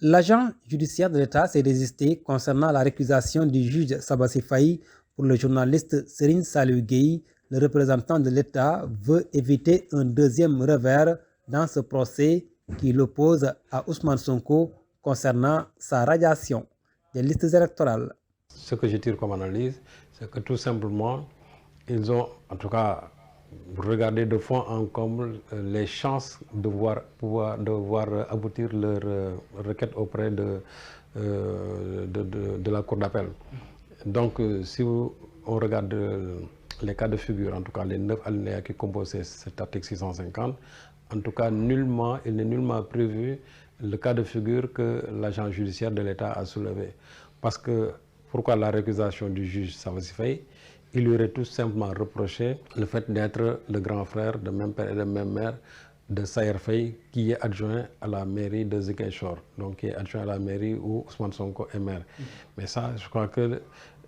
L'agent judiciaire de l'État s'est résisté concernant la récusation du juge Sabassi Faye pour le journaliste Serine Saliou Gueye. Le représentant de l'État veut éviter un deuxième revers dans ce procès qui l'oppose à Ousmane Sonko concernant sa radiation des listes électorales. Ce que je tire comme analyse, c'est que tout simplement, ils ont en tout cas regardé de fond en comble les chances de voir aboutir leur requête auprès de la Cour d'appel. Donc, si on regarde les cas de figure, en tout cas les 9 alinéas qui composent cet article 650, en tout cas, il n'est nullement prévu le cas de figure que l'agent judiciaire de l'État a soulevé. Parce que, pourquoi la récusation du juge Sabassi Faye? Il lui aurait tout simplement reproché le fait d'être le grand frère de même père et de même mère de Sayer Faye, qui est adjoint à la mairie de Ziguinchor, donc qui est adjoint à la mairie où Ousmane Sonko est maire. Mais ça, je crois que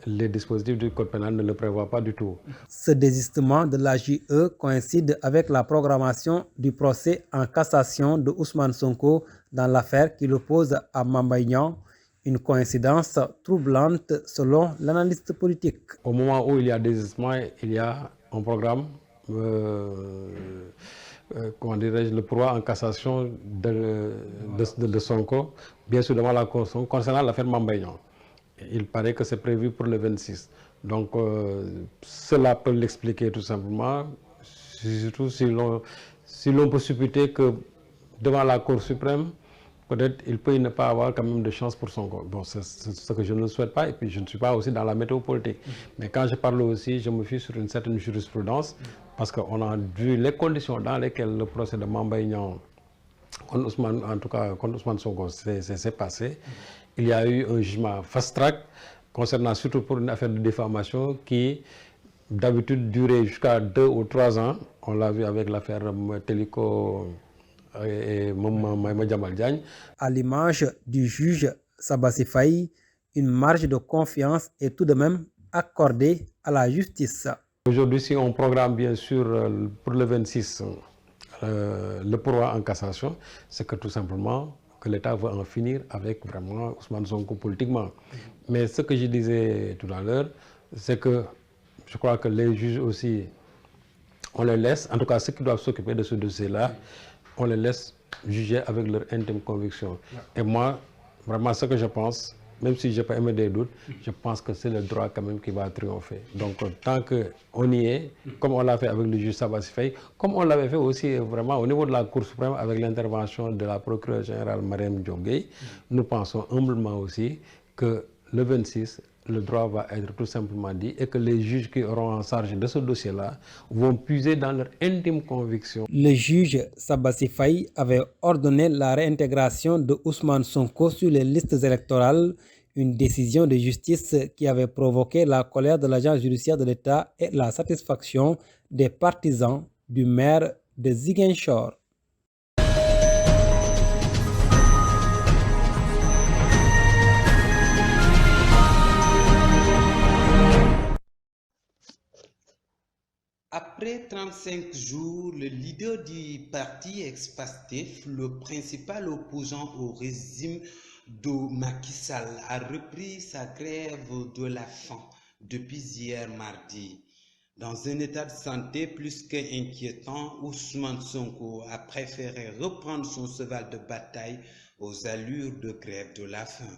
les dispositifs du code pénal ne le prévoient pas du tout. Ce désistement de la JE coïncide avec la programmation du procès en cassation de Ousmane Sonko dans l'affaire qui l'oppose à Mame Mbaye Niang. Une coïncidence troublante selon l'analyste politique. Au moment où il y a désistement, il y a un programme, comment dirais-je, le pourvoi en cassation de Sonko, bien sûr devant la Cour concernant l'affaire Mame Mbaye Niang. Il paraît que c'est prévu pour le 26. Donc cela peut l'expliquer tout simplement, surtout si l'on peut supputer que devant la Cour suprême, peut-être il peut ne pas avoir quand même de chance pour Sonko. Bon, c'est ce que je ne souhaite pas, et puis je ne suis pas aussi dans la météo politique. Mais quand je parle aussi, je me fie sur une certaine jurisprudence, parce qu'on a vu les conditions dans lesquelles le procès de Mame Mbaye Niang contre Ousmane, en tout cas contre Ousmane Sonko s'est passé. Il y a eu un jugement fast-track concernant surtout pour une affaire de diffamation qui d'habitude durait jusqu'à 2 ou 3 ans. On l'a vu avec l'affaire Télico et Maïma Djamal Diagne. À l'image du juge Sabassi Faye, une marge de confiance est tout de même accordée à la justice. Aujourd'hui, si on programme bien sûr pour le 26 le pourvoi en cassation, c'est que tout simplement que l'État veut en finir avec vraiment Ousmane Sonko politiquement. Mais ce que je disais tout à l'heure, c'est que je crois que les juges aussi, on les laisse, en tout cas ceux qui doivent s'occuper de ce dossier-là, on les laisse juger avec leur intime conviction. Et moi, vraiment ce que je pense, même si je peux émettre des doutes, je pense que c'est le droit quand même qui va triompher. Donc tant qu'on y est, comme on l'a fait avec le juge Sabassi Faye, comme on l'avait fait aussi vraiment au niveau de la Cour suprême avec l'intervention de la procureure générale Marième Diop Gueye, nous pensons humblement aussi que le 26, le droit va être tout simplement dit et que les juges qui auront en charge de ce dossier-là vont puiser dans leur intime conviction. Le juge Sabassi Faye avait ordonné la réintégration de Ousmane Sonko sur les listes électorales, une décision de justice qui avait provoqué la colère de l'agent judiciaire de l'État et la satisfaction des partisans du maire de Ziguinchor. Après 35 jours, le leader du parti ex-Pastef, le principal opposant au régime de Macky Sall, a repris sa grève de la faim depuis hier mardi. Dans un état de santé plus qu'inquiétant, Ousmane Sonko a préféré reprendre son cheval de bataille aux allures de grève de la faim.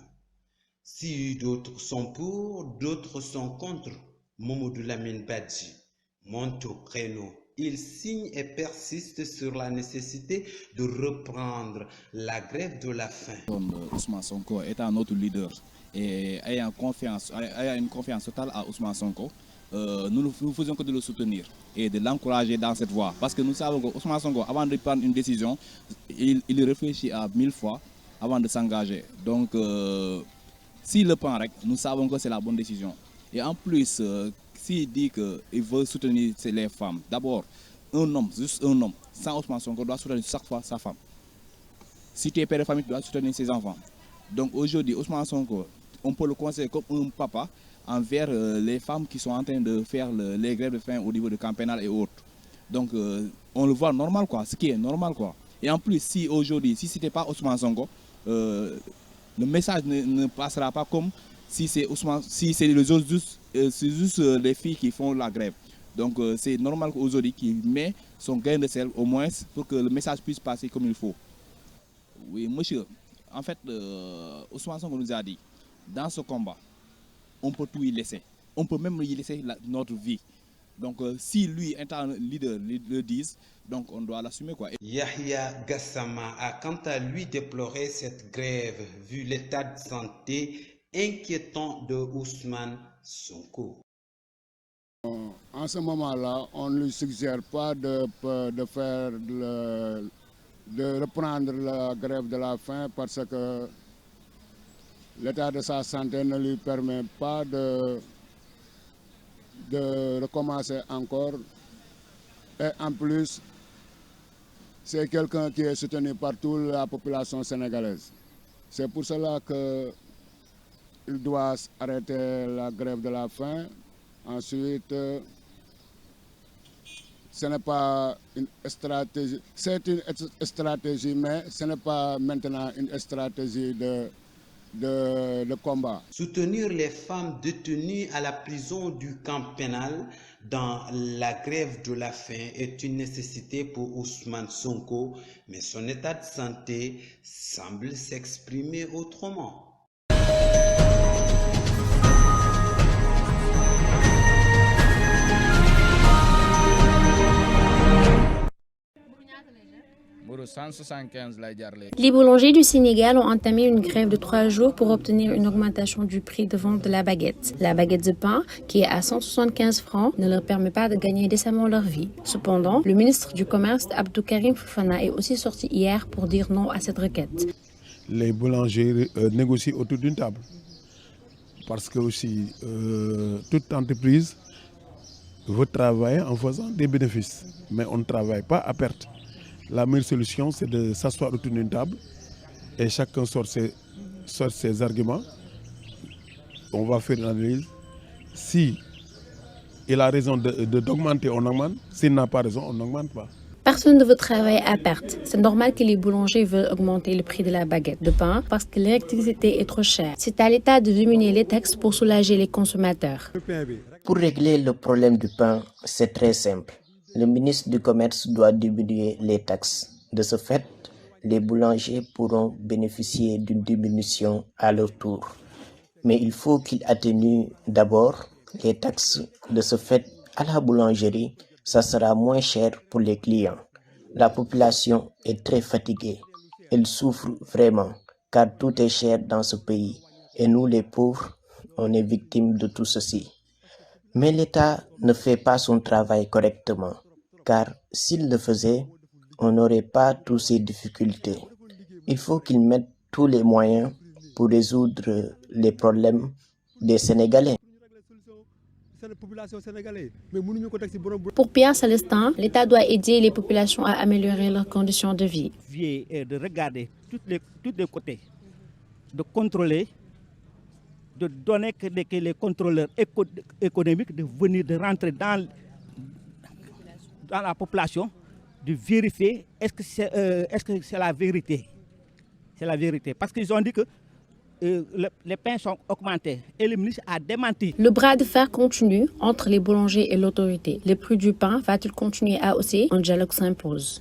Si d'autres sont pour, d'autres sont contre. Mamadou Lamine Badji monte au créneau. Il signe et persiste sur la nécessité de reprendre la grève de la faim. Ousmane Sonko étant notre leader et ayant une confiance totale à Ousmane Sonko, nous ne faisons que de le soutenir et de l'encourager dans cette voie. Parce que nous savons que Ousmane Sonko, avant de prendre une décision, il réfléchit à 1000 fois avant de s'engager. Donc, s'il le prend, nous savons que c'est la bonne décision. Et en plus, s'il dit qu'il veut soutenir les femmes, d'abord, un homme, juste un homme, sans Ousmane Sonko, doit soutenir chaque fois sa femme. Si tu es père de famille, tu dois soutenir ses enfants. Donc aujourd'hui, Ousmane Sonko, on peut le considérer comme un papa envers les femmes qui sont en train de faire les grèves de faim au niveau du camp pénal et autres. Donc on le voit normal, quoi, ce qui est normal, quoi. Et en plus, si aujourd'hui, si ce n'était pas Ousmane Sonko, le message ne passera pas comme si c'est les autres c'est juste les filles qui font la grève. Donc c'est normal qu'aujourd'hui qu'il met son grain de sel au moins pour que le message puisse passer comme il faut. Oui, monsieur, en fait, Ousmane Sonko nous a dit, dans ce combat, on peut tout y laisser. On peut même y laisser notre vie. Donc si lui, étant leader, le disent, donc on doit l'assumer, quoi. Yahya Gassama a quant à lui déploré cette grève vu l'état de santé inquiétant de Ousmane Sonko. En ce moment-là, on ne lui suggère pas de reprendre la grève de la faim parce que l'état de sa santé ne lui permet pas de recommencer encore. Et en plus, c'est quelqu'un qui est soutenu par toute la population sénégalaise. C'est pour cela qu'il doit arrêter la grève de la faim. Ensuite, ce n'est pas une stratégie, c'est une stratégie, mais ce n'est pas maintenant une stratégie de combat. Soutenir les femmes détenues à la prison du camp pénal dans la grève de la faim est une nécessité pour Ousmane Sonko, mais son état de santé semble s'exprimer autrement. Les boulangers du Sénégal ont entamé une grève de 3 jours pour obtenir une augmentation du prix de vente de la baguette. La baguette de pain, qui est à 175 francs, ne leur permet pas de gagner décemment leur vie. Cependant, le ministre du Commerce, Abdou Karim Fofana, est aussi sorti hier pour dire non à cette requête. Les boulangers négocient autour d'une table. Parce que aussi, toute entreprise veut travailler en faisant des bénéfices. Mais on ne travaille pas à perte. La meilleure solution, c'est de s'asseoir autour d'une table et chacun sort ses arguments. On va faire une analyse. Si il a raison d'augmenter, on augmente. S'il n'a pas raison, on n'augmente pas. Personne ne veut travailler à perte. C'est normal que les boulangers veulent augmenter le prix de la baguette de pain parce que l'électricité est trop chère. C'est à l'État de diminuer les taxes pour soulager les consommateurs. Pour régler le problème du pain, c'est très simple. Le ministre du Commerce doit diminuer les taxes. De ce fait, les boulangers pourront bénéficier d'une diminution à leur tour. Mais il faut qu'il atténue d'abord les taxes. De ce fait, à la boulangerie, ça sera moins cher pour les clients. La population est très fatiguée. Elle souffre vraiment, car tout est cher dans ce pays. Et nous, les pauvres, on est victimes de tout ceci. Mais l'État ne fait pas son travail correctement, car s'il le faisait, on n'aurait pas toutes ces difficultés. Il faut qu'il mette tous les moyens pour résoudre les problèmes des Sénégalais. Pour Pierre Célestin, l'État doit aider les populations à améliorer leurs conditions de vie. De regarder tous les côtés, de contrôler, de donner que les contrôleurs économiques de venir, de rentrer dans la population, de vérifier est-ce que c'est la vérité. C'est la vérité. Parce qu'ils ont dit que les pains sont augmentés et le ministre a démenti. Le bras de fer continue entre les boulangers et l'autorité. Le prix du pain va-t-il continuer à hausser? Un dialogue s'impose.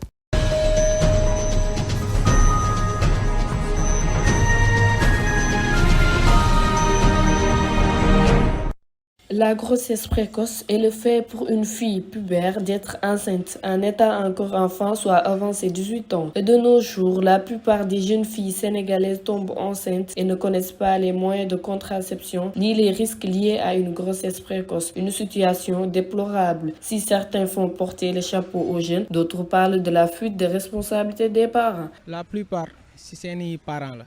La grossesse précoce est le fait pour une fille pubère d'être enceinte en état encore enfant, soit avant ses 18 ans. Et de nos jours, la plupart des jeunes filles sénégalaises tombent enceintes et ne connaissent pas les moyens de contraception ni les risques liés à une grossesse précoce. Une situation déplorable. Si certains font porter le chapeau aux jeunes, d'autres parlent de la fuite de responsabilité des parents. La plupart, c'est les parents là.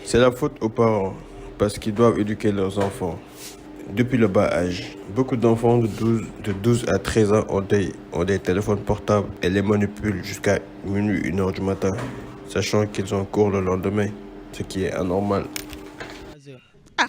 C'est la faute aux parents parce qu'ils doivent éduquer leurs enfants. Depuis le bas âge, beaucoup d'enfants de 12 à 13 ans ont des téléphones portables et les manipulent jusqu'à minuit, 1 heure du matin, sachant qu'ils ont cours le lendemain, ce qui est anormal. Ah,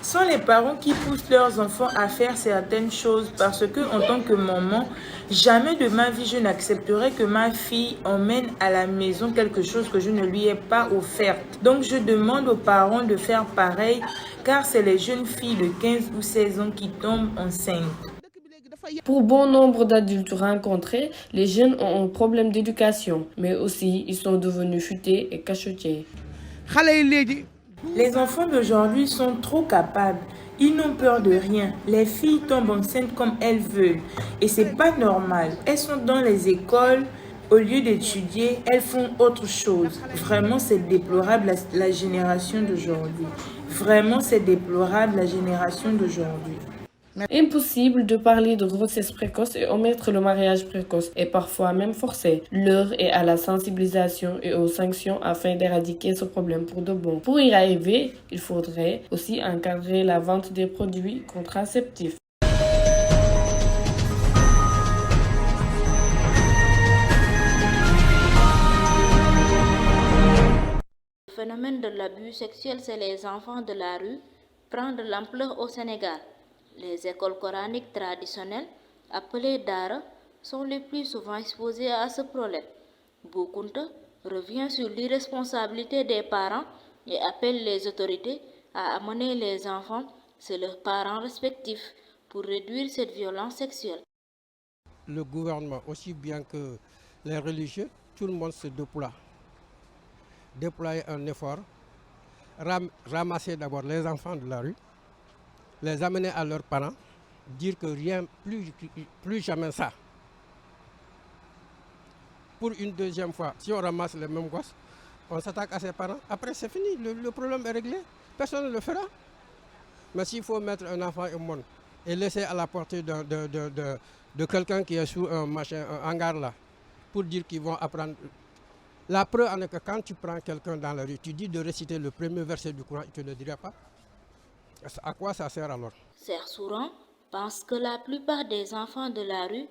sont les parents qui poussent leurs enfants à faire certaines choses parce que, en tant que maman, jamais de ma vie je n'accepterai que ma fille emmène à la maison quelque chose que je ne lui ai pas offert. Donc je demande aux parents de faire pareil car c'est les jeunes filles de 15 ou 16 ans qui tombent enceintes. Pour bon nombre d'adultes rencontrés, les jeunes ont un problème d'éducation, mais aussi ils sont devenus futés et cachotiers. Les enfants d'aujourd'hui sont trop capables. Ils n'ont peur de rien. Les filles tombent enceintes comme elles veulent. Et c'est pas normal. Elles sont dans les écoles. Au lieu d'étudier, elles font autre chose. Vraiment, c'est déplorable la génération d'aujourd'hui. Vraiment, c'est déplorable la génération d'aujourd'hui. Impossible de parler de grossesse précoce et omettre le mariage précoce et parfois même forcé. L'heure est à la sensibilisation et aux sanctions afin d'éradiquer ce problème pour de bon. Pour y arriver, il faudrait aussi encadrer la vente des produits contraceptifs. Le phénomène de l'abus sexuel chez les enfants de la rue prend de l'ampleur au Sénégal. Les écoles coraniques traditionnelles, appelées Dara, sont les plus souvent exposées à ce problème. Boukounta revient sur l'irresponsabilité des parents et appelle les autorités à amener les enfants chez leurs parents respectifs pour réduire cette violence sexuelle. Le gouvernement, aussi bien que les religieux, tout le monde se déploie. Déployer un effort, ramasser d'abord les enfants de la rue, les amener à leurs parents, dire que rien, plus jamais ça. Pour une deuxième fois, si on ramasse les mêmes gosses, on s'attaque à ses parents. Après, c'est fini, le problème est réglé. Personne ne le fera. Mais s'il faut mettre un enfant au monde et laisser à la portée de quelqu'un qui est sous un hangar là, pour dire qu'ils vont apprendre. La preuve en est que quand tu prends quelqu'un dans la rue, tu dis de réciter le premier verset du Coran, il ne te le dira pas. À quoi ça sert alors? Serre Souran pense que la plupart des enfants de la rue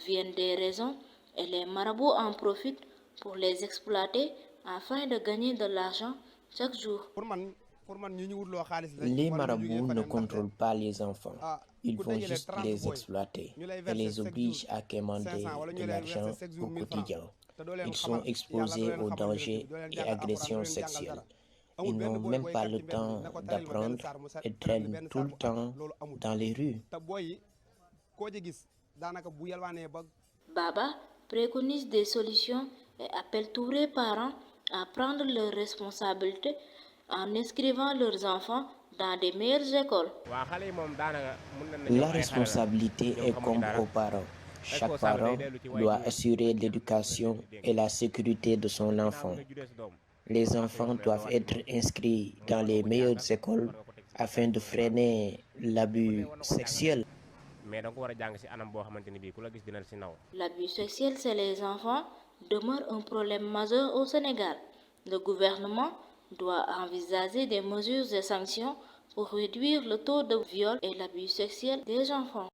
viennent des raisons et les marabouts en profitent pour les exploiter afin de gagner de l'argent chaque jour. Les marabouts ne contrôlent pas les enfants. Ils vont juste les exploiter et les obligent à quémander de l'argent au quotidien. Ils sont exposés aux dangers et agressions sexuelles. Ils n'ont même pas le temps d'apprendre et traînent tout le temps dans les rues. Baba préconise des solutions et appelle tous les parents à prendre leurs responsabilités en inscrivant leurs enfants dans des meilleures écoles. La responsabilité est comme aux parents. Chaque parent doit assurer l'éducation et la sécurité de son enfant. Les enfants doivent être inscrits dans les meilleures écoles afin de freiner l'abus sexuel. L'abus sexuel chez les enfants demeure un problème majeur au Sénégal. Le gouvernement doit envisager des mesures et sanctions pour réduire le taux de viol et l'abus sexuel des enfants.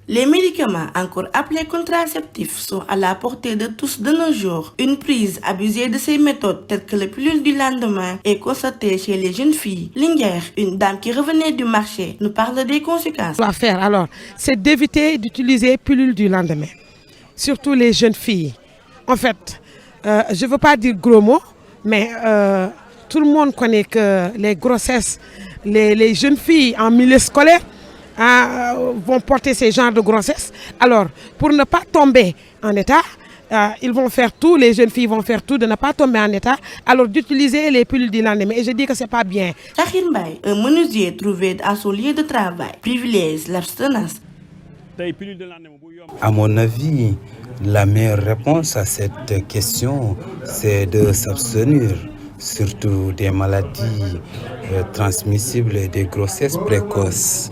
Les médicaments, encore appelés contraceptifs, sont à la portée de tous de nos jours. Une prise abusée de ces méthodes, telles que les pilules du lendemain, est constatée chez les jeunes filles. Linger, une dame qui revenait du marché, nous parle des conséquences. Ce qu'on doit faire alors, c'est d'éviter d'utiliser pilules du lendemain, surtout les jeunes filles. En fait, je ne veux pas dire gros mots, mais tout le monde connaît que les grossesses, les jeunes filles en milieu scolaire, vont porter ces genres de grossesse. Alors, pour ne pas tomber en état, ils vont faire tout, les jeunes filles vont faire tout de ne pas tomber en état, alors d'utiliser les pilules du lendemain. Et je dis que ce n'est pas bien. Sakhir Mbaye, un menuisier trouvé à son lieu de travail, privilège l'abstinence. À mon avis, la meilleure réponse à cette question, c'est de s'abstenir, surtout des maladies transmissibles et des grossesses précoces.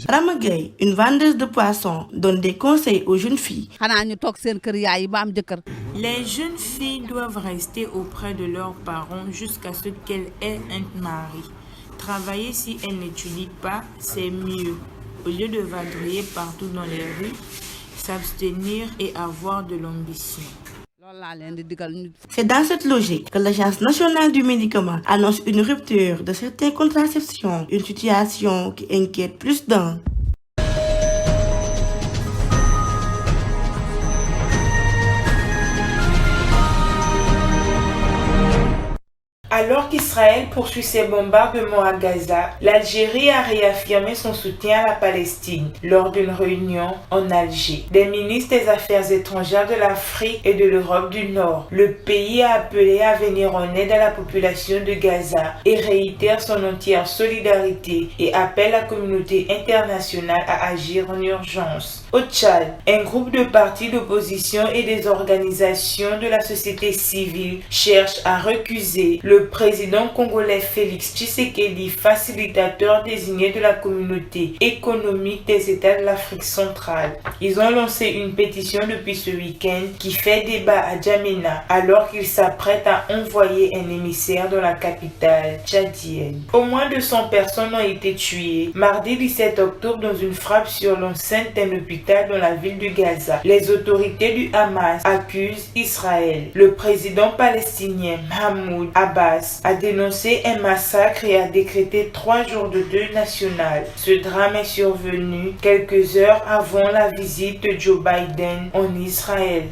Ramagay, une vendeuse de poissons, donne des conseils aux jeunes filles. Les jeunes filles doivent rester auprès de leurs parents jusqu'à ce qu'elles aient un mari. Travailler si elles n'étudient pas, c'est mieux. Au lieu de vadrouiller partout dans les rues, s'abstenir et avoir de l'ambition. C'est dans cette logique que l'Agence nationale du médicament annonce une rupture de certaines contraceptions, une situation qui inquiète plus d'un. Alors qu'Israël poursuit ses bombardements à Gaza, l'Algérie a réaffirmé son soutien à la Palestine lors d'une réunion en Alger. Des ministres des Affaires étrangères de l'Afrique et de l'Europe du Nord, le pays a appelé à venir en aide à la population de Gaza et réitère son entière solidarité et appelle la communauté internationale à agir en urgence. Au Tchad, un groupe de partis d'opposition et des organisations de la société civile cherchent à recuser le président congolais Félix Tshisekedi, facilitateur désigné de la communauté économique des États de l'Afrique centrale. Ils ont lancé une pétition depuis ce week-end qui fait débat à Djamena alors qu'ils s'apprêtent à envoyer un émissaire dans la capitale tchadienne. Au moins 200 personnes ont été tuées mardi 17 octobre dans une frappe sur l'enceinte d'un hôpital dans la ville de Gaza. Les autorités du Hamas accusent Israël. Le président palestinien Mahmoud Abbas a dénoncé un massacre et a décrété 3 jours de deuil national. Ce drame est survenu quelques heures avant la visite de Joe Biden en Israël.